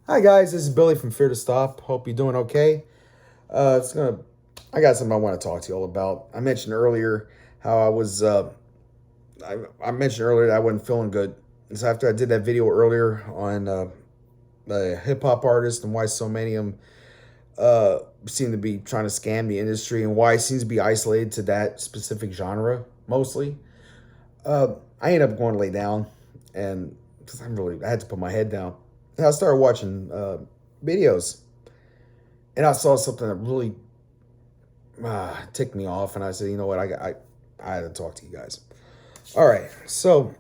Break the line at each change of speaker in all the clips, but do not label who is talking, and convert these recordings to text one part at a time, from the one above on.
Hi guys, this is Billy from Fear to Stop. Hope you're doing okay. It's gonna. I got something I want to talk to you all about. I mentioned earlier how I was. I mentioned earlier that I wasn't feeling good. And so after I did that video earlier on the hip hop artists and why so many of them seem to be trying to scam the industry and why it seems to be isolated to that specific genre mostly. I ended up going to lay down, and because I had to put my head down. And I started watching videos, and I saw something that really ticked me off, and I said, you know what, I had to talk to you guys. All right, so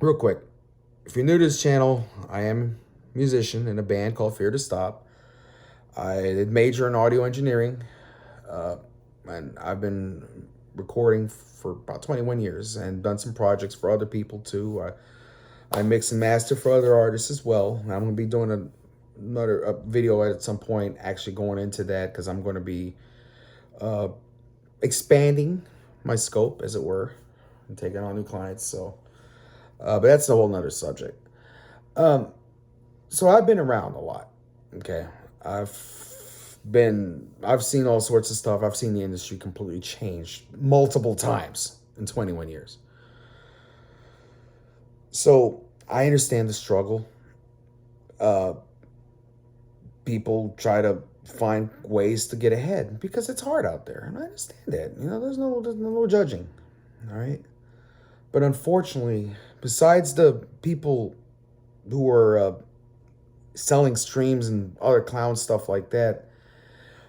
real quick, if you're new to this channel, I am a musician in a band called Fear to Stop. I did major in audio engineering, uh, and I've been recording for about 21 years and done some projects for other people too. I mix and master for other artists as well. I'm going to be doing another video at some point, actually going into that because I'm going to be uh, expanding my scope, as it were, and taking on new clients. So, but that's a whole nother subject. Um, so I've been around a lot. Okay, I've seen all sorts of stuff. I've seen the industry completely change multiple times in 21 years. So I understand the struggle. Uh, People try to find ways to get ahead because it's hard out there, and I understand that. There's no judging. All right. But unfortunately, besides the people who are selling streams and other clown stuff like that,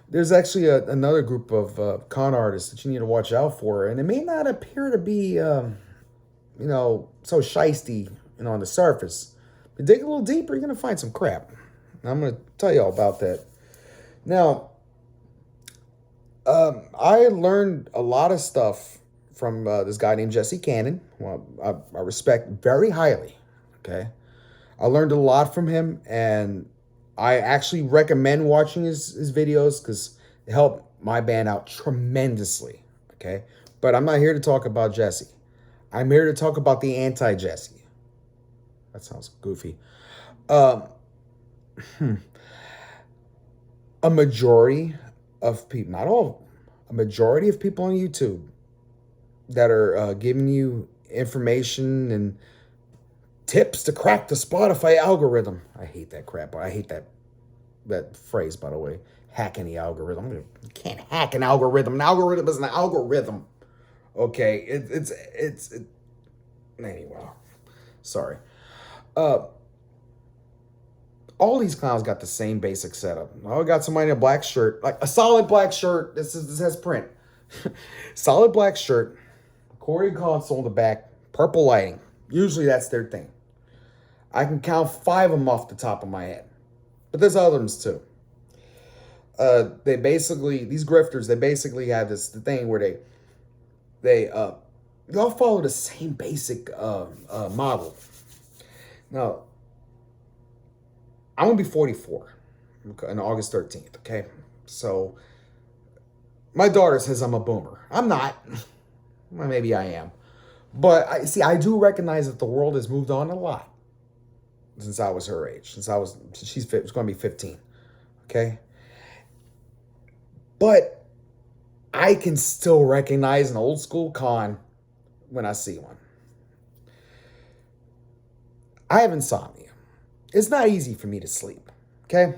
there's actually another group of con artists that you need to watch out for, and it may not appear to be, so shisty, on the surface. But dig a little deeper, you're gonna find some crap. And I'm gonna tell you all about that. Now, I learned a lot of stuff from this guy named Jesse Cannon, who I respect very highly. Okay, I learned a lot from him, and I actually recommend watching his videos because they help my band out tremendously. Okay, but I'm not here to talk about Jesse. I'm here to talk about the anti-Jesse. That sounds goofy. Um, a majority of people, not all, a majority of people on YouTube that are giving you information and tips to crack the Spotify algorithm. I hate that crap. I hate that phrase, by the way. Hacking the algorithm. You can't hack an algorithm. An algorithm is an algorithm. Okay, anyway. Sorry. Uh, all these clowns got the same basic setup. I got somebody in a black shirt, like a solid black shirt. This has print. Solid black shirt, recording console in the back, purple lighting. Usually that's their thing. I can count 5 of them off the top of my head, but there's others too. These grifters, they basically have the thing where they all follow the same basic model. Now, I'm gonna be 44 on August 13th. Okay, so my daughter says I'm a boomer. I'm not. Well, maybe I am, but I do recognize that the world has moved on a lot since I was her age. She's going to be 15. Okay, but I can still recognize an old school con when I see one. I have insomnia. It's not easy for me to sleep. Okay.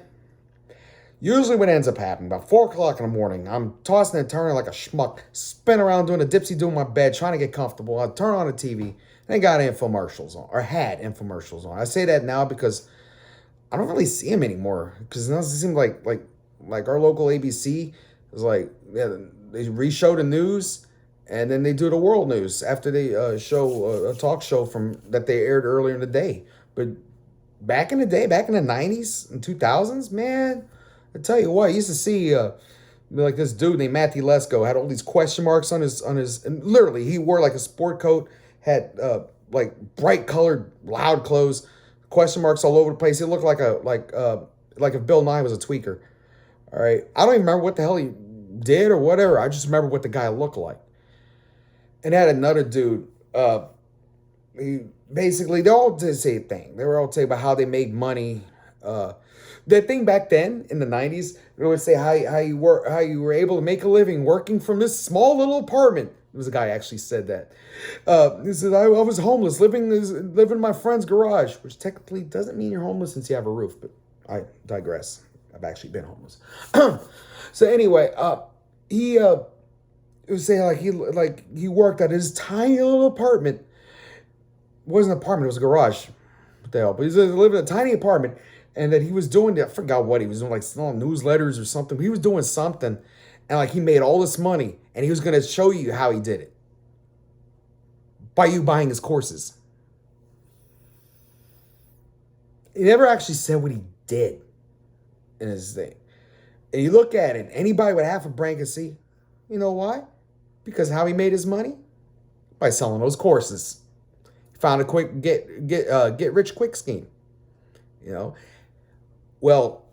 Usually, what ends up happening about 4 o'clock in the morning, I'm tossing and turning like a schmuck, spin around doing a dipsy do in my bed, trying to get comfortable. I turn on the TV, they got infomercials on, or had infomercials on. I say that now because I don't really see them anymore. Because it doesn't seem like our local ABC is like, yeah, they re-show the news, and then they do the world news after they show a talk show from that they aired earlier in the day. But back in the day, back in the 90s and 2000s, man, I tell you what, I used to see like this dude named Matthew Lesko had all these question marks on his, and literally he wore like a sport coat, had like bright colored, loud clothes, question marks all over the place. He looked like if Bill Nye was a tweaker. All right, I don't even remember what the hell he did or whatever. I just remember what the guy looked like. And had another dude. He basically they all did the same thing. They were all talking about how they made money That thing back then in the 90s, they would say how you were able to make a living working from this small little apartment. There was a guy actually said that. He said I was homeless, living in my friend's garage, which technically doesn't mean you're homeless since you have a roof. But I digress. I've actually been homeless. So anyway, he would say he worked at his tiny little apartment. It wasn't an apartment; it was a garage. What the hell? But he lived in a tiny apartment, and that he was doing. I forgot what he was doing, like selling newsletters or something. He was doing something, and like he made all this money, and he was going to show you how he did it by you buying his courses. He never actually said what he did in his thing. And you look at it, anybody with half a brain can see, you know why? Because how he made his money? By selling those courses. He found a quick get rich quick scheme. You know? Well,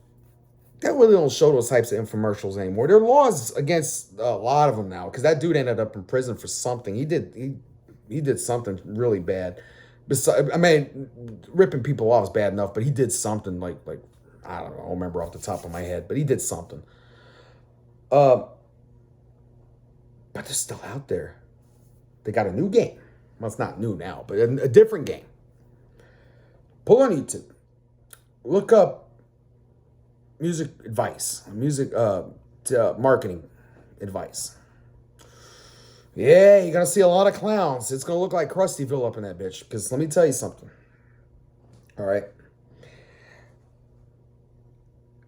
that really don't show those types of infomercials anymore. There are laws against a lot of them now, because that dude ended up in prison for something. He did something really bad. Besides, I mean, ripping people off is bad enough, but he did something like I don't know, I don't remember off the top of my head, but he did something. But they're still out there. They got a new game. Well, it's not new now, but a different game. Pull on YouTube. Look up music advice, marketing advice. Yeah, you're going to see a lot of clowns. It's going to look like Krustyville up in that bitch. Because let me tell you something. All right.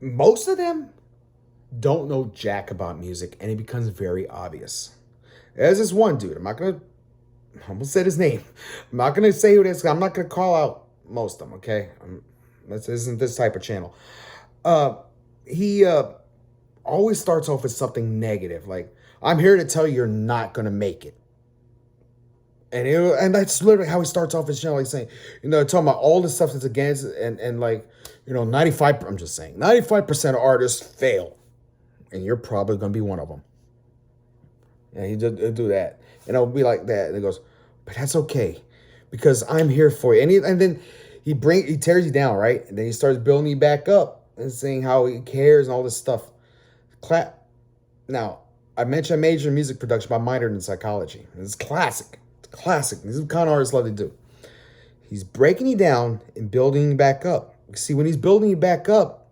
Most of them don't know jack about music, and it becomes very obvious. There's this one dude. I almost said his name. I'm not going to say who it is. I'm not going to call out most of them, okay? This isn't this type of channel. He always starts off with something negative, like, I'm here to tell you you're not going to make it. And that's literally how he starts off his channel, like saying, talking about all the stuff that's against, and like, 95, I'm just saying, 95% of artists fail. And you're probably going to be one of them. And he'll do that. And it'll be like that. And he goes, but that's okay, because I'm here for you. And then he tears you down, right? And then he starts building you back up and saying how he cares and all this stuff. Now, I mentioned I majored in music production, but I minored in psychology. It's classic. It's classic. This is what kind of artists love to do. He's breaking you down and building you back up. See, when he's building you back up,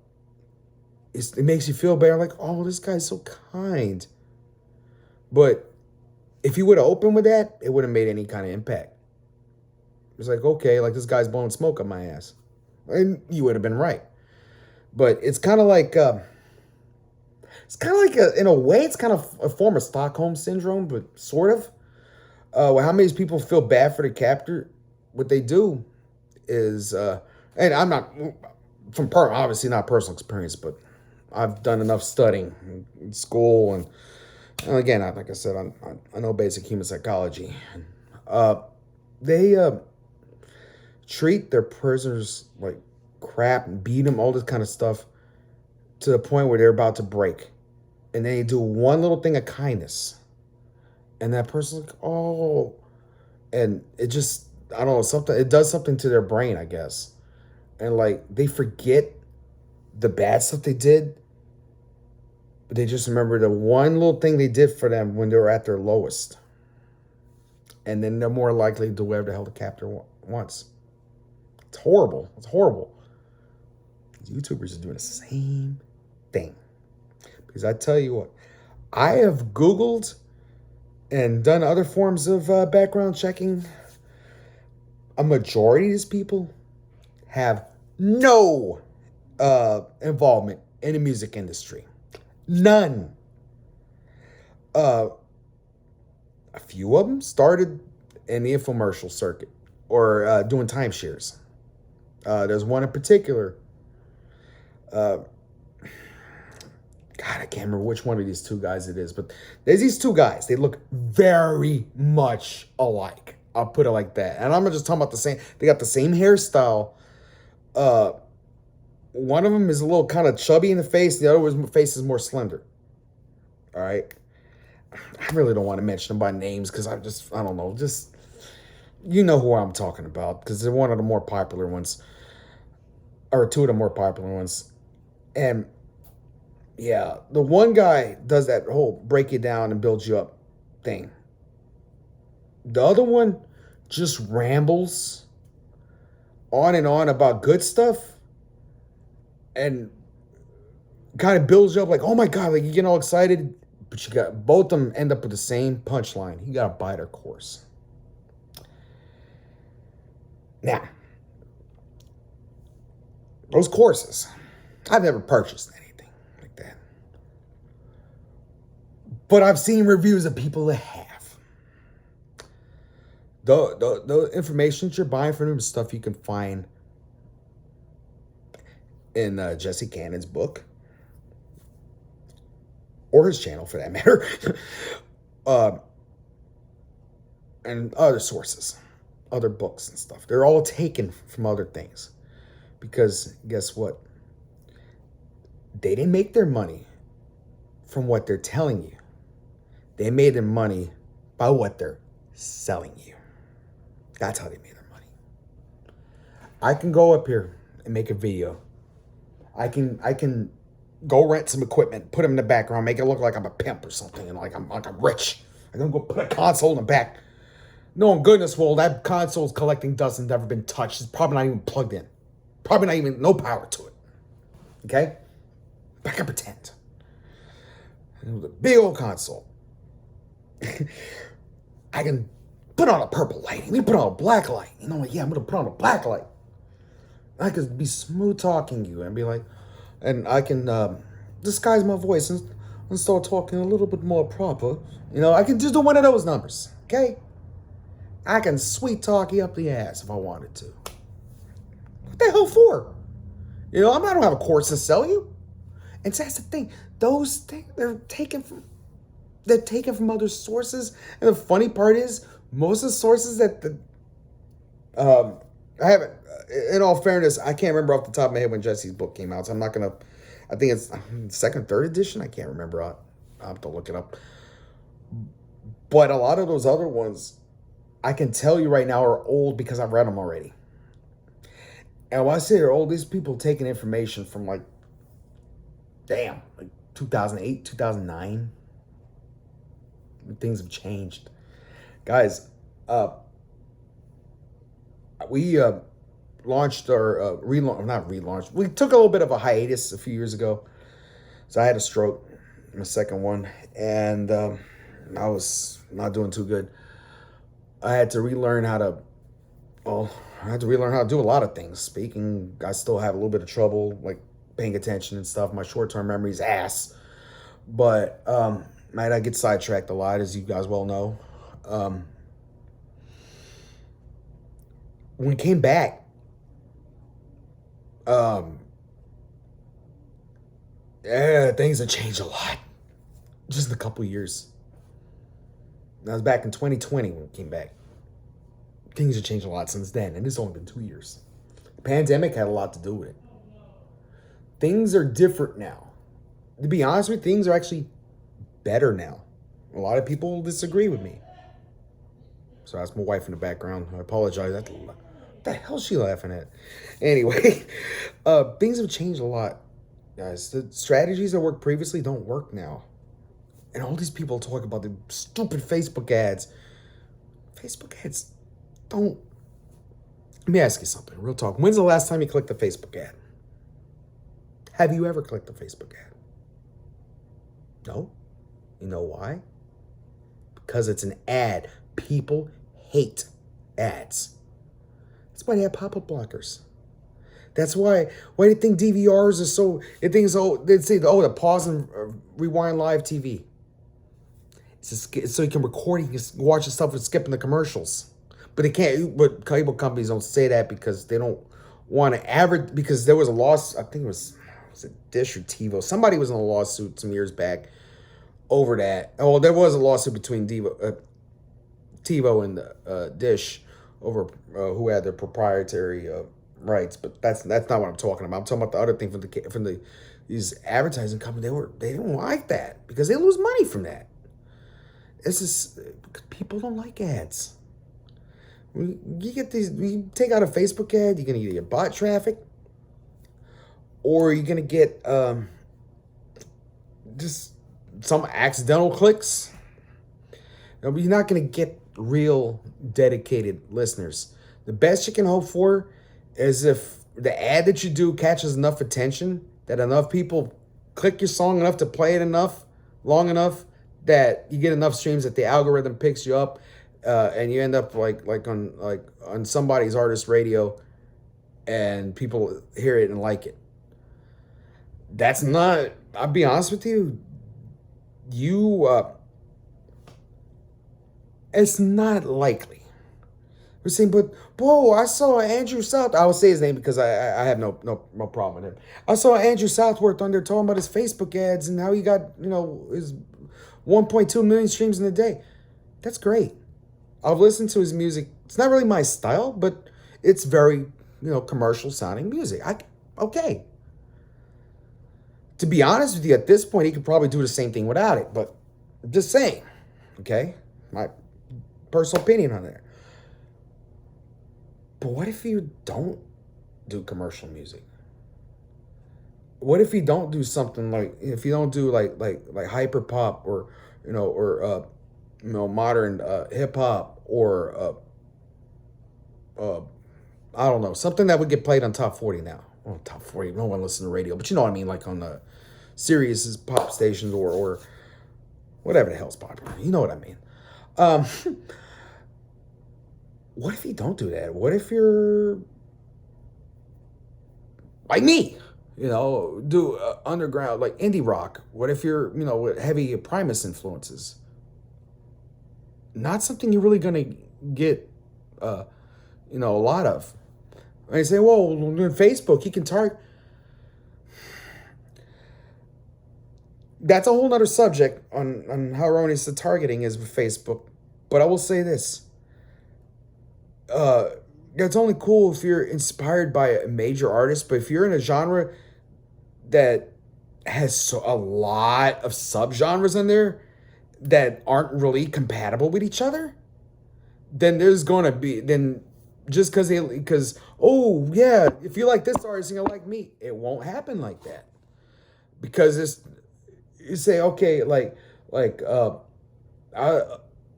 it makes you feel better. Like, oh, this guy's so kind. But if he would have opened with that, it wouldn't have made any kind of impact. It's like, okay, like this guy's blowing smoke up my ass. And you would have been right. But it's kind of like... in a way, it's kind of a form of Stockholm syndrome, but sort of. How many people feel bad for the captor? What they do is, and I'm not, obviously not personal experience, but I've done enough studying in school, and again, like I said, I know basic human psychology. They treat their prisoners like crap and beat them, all this kind of stuff, to the point where they're about to break. And then you do one little thing of kindness. And that person's like, oh. And it just, I don't know, it does something to their brain, I guess. And like, they forget the bad stuff they did. But they just remember the one little thing they did for them when they were at their lowest. And then they're more likely to do whatever the hell the captor wants. It's horrible. It's horrible. These YouTubers are doing the same thing. Because I tell you what, I have Googled and done other forms of background checking. A majority of these people have no involvement in the music industry. None. A few of them started in the infomercial circuit or doing timeshares. There's one in particular. God, I can't remember which one of these two guys it is, but there's these two guys. They look very much alike. I'll put it like that. And I'm just talking about the same. They got the same hairstyle. One of them is a little kind of chubby in the face. The other one's face is more slender. All right. I really don't want to mention them by names because I don't know. Just, you know who I'm talking about because they're one of the more popular ones. or two of the more popular ones. And yeah, the one guy does that whole break you down and build you up thing. The other one just rambles on and on about good stuff and kind of builds you up like, oh my God, like you get all excited, but you got both of them end up with the same punchline. You got to buy their course. Now, those courses, I've never purchased anything like that. But I've seen reviews of people that have. The information that you're buying from them is stuff you can find in Jesse Cannon's book. Or his channel, for that matter. And other sources. Other books and stuff. They're all taken from other things. Because guess what? They didn't make their money from what they're telling you. They made their money by what they're selling you. That's how they made their money. I can go up here and make a video. I can go rent some equipment, put them in the background, make it look like I'm a pimp or something, and like I'm rich. I'm gonna go put a console in the back. Knowing goodness, well, that console's collecting dust and never been touched. It's probably not even plugged in. Probably not even, no power to it. Okay? But I can pretend. And it was a big old console. I can put on a purple light. We put on a black light. You know what? Yeah, I'm gonna put on a black light. I could be smooth talking you and be like, and I can disguise my voice and start talking a little bit more proper. You know, I can just do one of those numbers. Okay? I can sweet talk you up the ass if I wanted to. What the hell for? You know, I don't have a course to sell you. And so that's the thing. Those things, they're taken from other sources. And the funny part is, most of the sources that I haven't, in all fairness, I can't remember off the top of my head when Jesse's book came out. So I'm not going to, I think it's second, third edition. I can't remember. I'll have to look it up. But a lot of those other ones, I can tell you right now, are old because I've read them already. And when I say they're old, these people taking information from like 2008, 2009. Things have changed. Guys, we launched our, not relaunched. We took a little bit of a hiatus a few years ago. So I had a stroke, my second one, and I was not doing too good. I had to relearn how to do a lot of things. Speaking, I still have a little bit of trouble, like paying attention and stuff. My short-term memory's ass. But, I get sidetracked a lot, as you guys well know. When we came back, things have changed a lot. Just in a couple years. That was back in 2020 when we came back. Things have changed a lot since then, and it's only been 2 years. The pandemic had a lot to do with it. Things are different now. To be honest with you, things are actually better now. A lot of people disagree with me. So that's my wife in the background. I apologize. What the hell is she laughing at? Anyway, things have changed a lot, guys. The strategies that worked previously don't work now. And all these people talk about the stupid Facebook ads. Facebook ads don't. Let me ask you something, real talk. When's the last time you clicked a Facebook ad? Have you ever clicked a Facebook ad? No? You know why? Because it's an ad. People hate ads. That's why they have pop-up blockers. That's why do you think DVRs are so, they say, the pause and rewind live TV. So you can record, you can watch the stuff with skipping the commercials. But they can't, but cable companies don't say that because they don't want to average, because there was a loss, I think was it Dish or TiVo? Somebody was in a lawsuit some years back over that. Oh, there was a lawsuit between TiVo and Dish over who had their proprietary rights, but that's not what I'm talking about. I'm talking about the other thing from these advertising companies. They didn't like that because they lose money from that. It's just people don't like ads. You take out a Facebook ad, you're gonna get bot traffic. or you're gonna get just some accidental clicks. But you're not gonna get real dedicated listeners. The best you can hope for is if the ad that you do catches enough attention that enough people click your song enough to play it enough, long enough that you get enough streams that the algorithm picks you up, and you end up on somebody's artist radio, and people hear it and like it. That's not. I'll be honest with you. It's not likely. We're saying, but whoa, I saw Andrew South. I will say his name because I have no problem with him. I saw Andrew Southworth on there talking about his Facebook ads and how he got his 1.2 million streams in a day. That's great. I've listened to his music. It's not really my style, but it's very commercial sounding music. Okay. To be honest with you, at this point, he could probably do the same thing without it. But I'm just saying, okay, my personal opinion on there. But what if you don't do commercial music? What if you don't do something if you don't do like hyper pop or modern hip hop or I don't know, something that would get played on top 40 now. Well, top 40, no one listens to radio, but you know what I mean, like on the Sirius's pop stations or whatever the hell's popular. You know what I mean. What if you don't do that? What if you're like me, do underground, like indie rock? What if you're, with heavy Primus influences? Not something you're really going to get, a lot of. And they say, well, on Facebook, you can target. That's a whole nother subject on how erroneous the targeting is with Facebook. But I will say this. It's only cool if you're inspired by a major artist, but if you're in a genre that has a lot of subgenres in there that aren't really compatible with each other, then there's going to be, just because, oh yeah, if you like this artist, you're going to like me. It won't happen like that. Because you say, okay,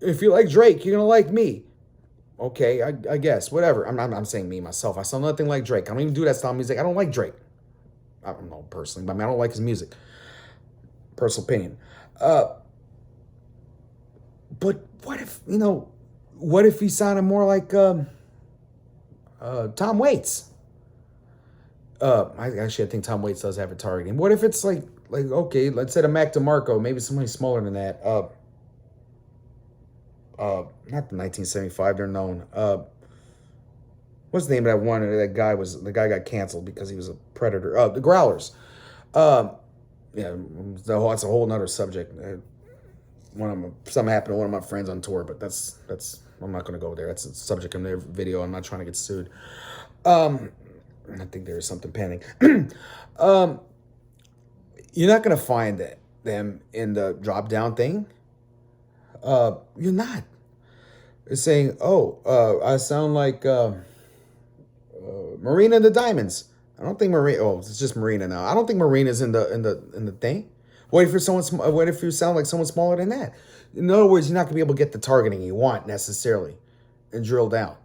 if you like Drake, you're going to like me. Okay, I guess, whatever. I'm saying me, myself. I sound nothing like Drake. I don't even do that style of music. I don't like Drake. I don't know personally, but I don't like his music. Personal opinion. But what if he sounded more like Tom Waits? I think Tom Waits does have a targeting. What if it's like okay, let's say the Mac DeMarco, maybe somebody smaller than that. Not the 1975, they're known. What's the name of that one? The guy got canceled because he was a predator. The Growlers. Yeah, that's a whole nother subject. Something happened to one of my friends on tour, but that's I'm not going to go there. That's a subject in their video. I'm not trying to get sued. I think there's something pending. You're not going to find them in the drop down thing. You're not. It's saying, I sound like Marina and the Diamonds. I don't think Marina. Oh, it's just Marina now. I don't think Marina's in the thing. What if you sound like someone smaller than that? In other words, you're not gonna be able to get the targeting you want necessarily, and drill down.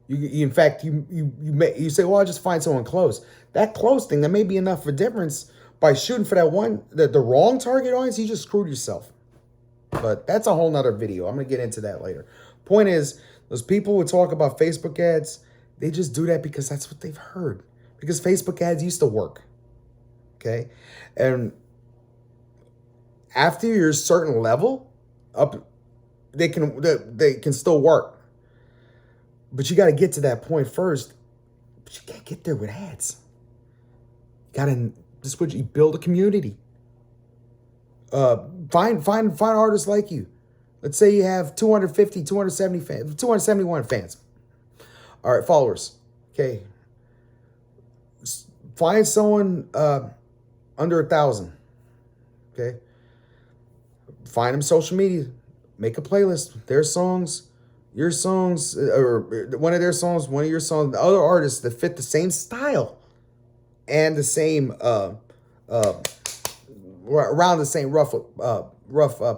In fact, you say, well, I'll just find someone close. That close thing, that may be enough of a difference. By shooting for that one, the wrong target audience, you just screwed yourself. But that's a whole nother video. I'm gonna get into that later. Point is, those people who talk about Facebook ads, they just do that because that's what they've heard. Because Facebook ads used to work. Okay? And after you're a certain level, up they can still work. But you gotta get to that point first. But you can't get there with ads. This is what you build a community. Find artists like you. Let's say you have 250, 270 fans, 271 fans. All right, followers. Okay. Find someone under 1,000. Okay. Find them social media. Make a playlist. Their songs, your songs, or one of their songs, one of your songs, the other artists that fit the same style. and the same uh, around the same rough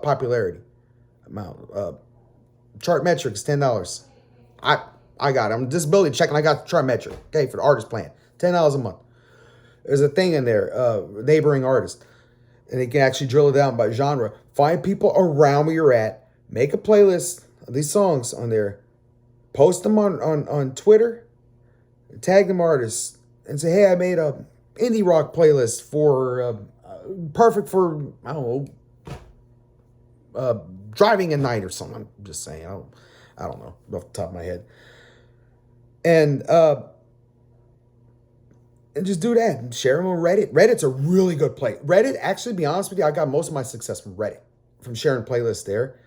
popularity amount. Chart metrics $10. I I got it. I'm disability checking. I got the chart metric. Okay, for the artist plan, $10 a month. There's a thing in there, neighboring artists, and they can actually drill it down by genre. Find people around where you're at. Make a playlist of these songs on there. Post them on Twitter. Tag them artists and say, hey, I made a indie rock playlist for perfect for I don't know driving at night or something. I'm just saying. I don't know off the top of my head. And just do that and share them on Reddit. Reddit's a really good place. Reddit, actually, to be honest with you, I got most of my success from Reddit, from sharing playlists there.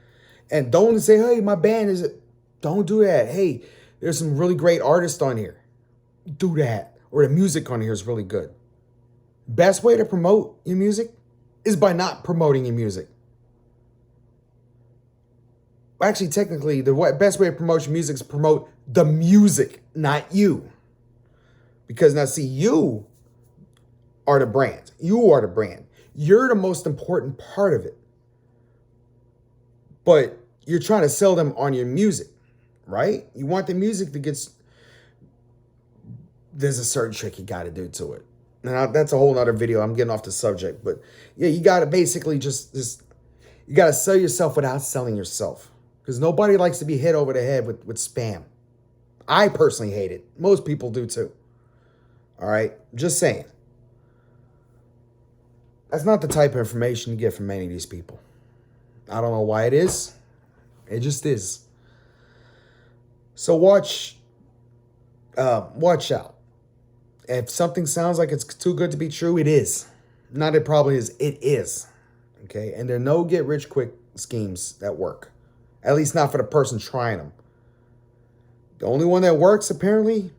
And don't say, hey, my band is it. Don't do that. Hey, there's some really great artists on here. Do that. Or the music on here is really good. Best way to promote your music is by not promoting your music. Actually, technically, the best way to promote your music is promote the music, not you. Because now, see, you are the brand. You are the brand. You're the most important part of it. But you're trying to sell them on your music, right? You want the music to get... There's a certain trick you got to do to it. Now, that's a whole nother video. I'm getting off the subject. But yeah, you got to basically just you got to sell yourself without selling yourself. Because nobody likes to be hit over the head with spam. I personally hate it. Most people do too. All right, just saying. That's not the type of information you get from many of these people. I don't know why it is. It just is. So watch out. If something sounds like it's too good to be true, it is. Not it probably is. It is. Okay, and there are no get-rich-quick schemes that work. At least not for the person trying them. The only one that works, apparently,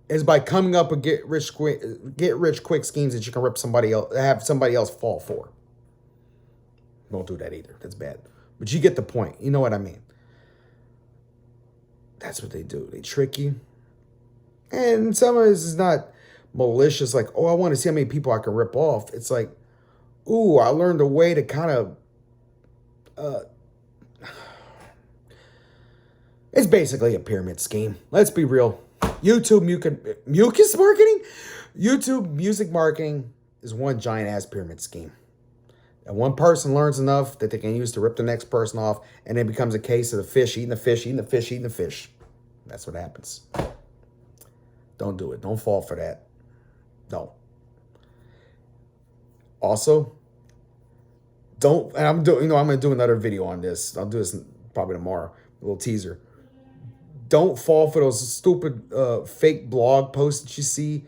is by coming up with get rich quick schemes that you can rip somebody else, have somebody else fall for. Don't do that either. That's bad. But you get the point. You know what I mean. That's what they do. They trick you. And some of this is not malicious, like, oh, I want to see how many people I can rip off. It's like, ooh, I learned a way to kind of it's basically a pyramid scheme. Let's be real. YouTube mucus marketing? YouTube music marketing is one giant ass pyramid scheme. And one person learns enough that they can use to rip the next person off, and it becomes a case of the fish eating the fish, eating the fish, eating the fish. That's what happens. Don't do it. Don't fall for that. Don't. Also, don't, and I'm going to do another video on this. I'll do this probably tomorrow, a little teaser. Don't fall for those stupid fake blog posts that you see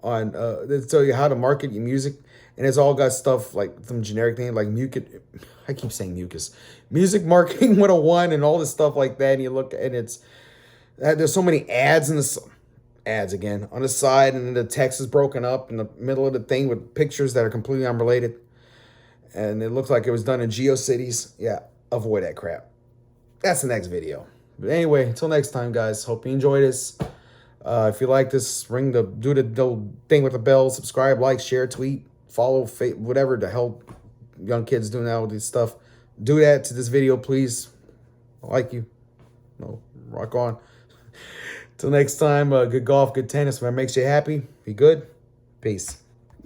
on that tell you how to market your music, and it's all got stuff like some generic thing like mucus. I keep saying mucus, music marketing 101, and all this stuff like that. And you look, and it's there's so many ads in the ads again on the side, and then the text is broken up in the middle of the thing with pictures that are completely unrelated, and it looks like it was done in GeoCities. Yeah, avoid that crap. That's the next video. But anyway, until next time, guys. Hope you enjoy this. If you like this, do the thing with the bell, subscribe, like, share, tweet, follow, whatever the hell young kids do now with this stuff. Do that to this video, please. I like you. No, rock on. Till next time, good golf, good tennis. If that makes you happy, be good. Peace.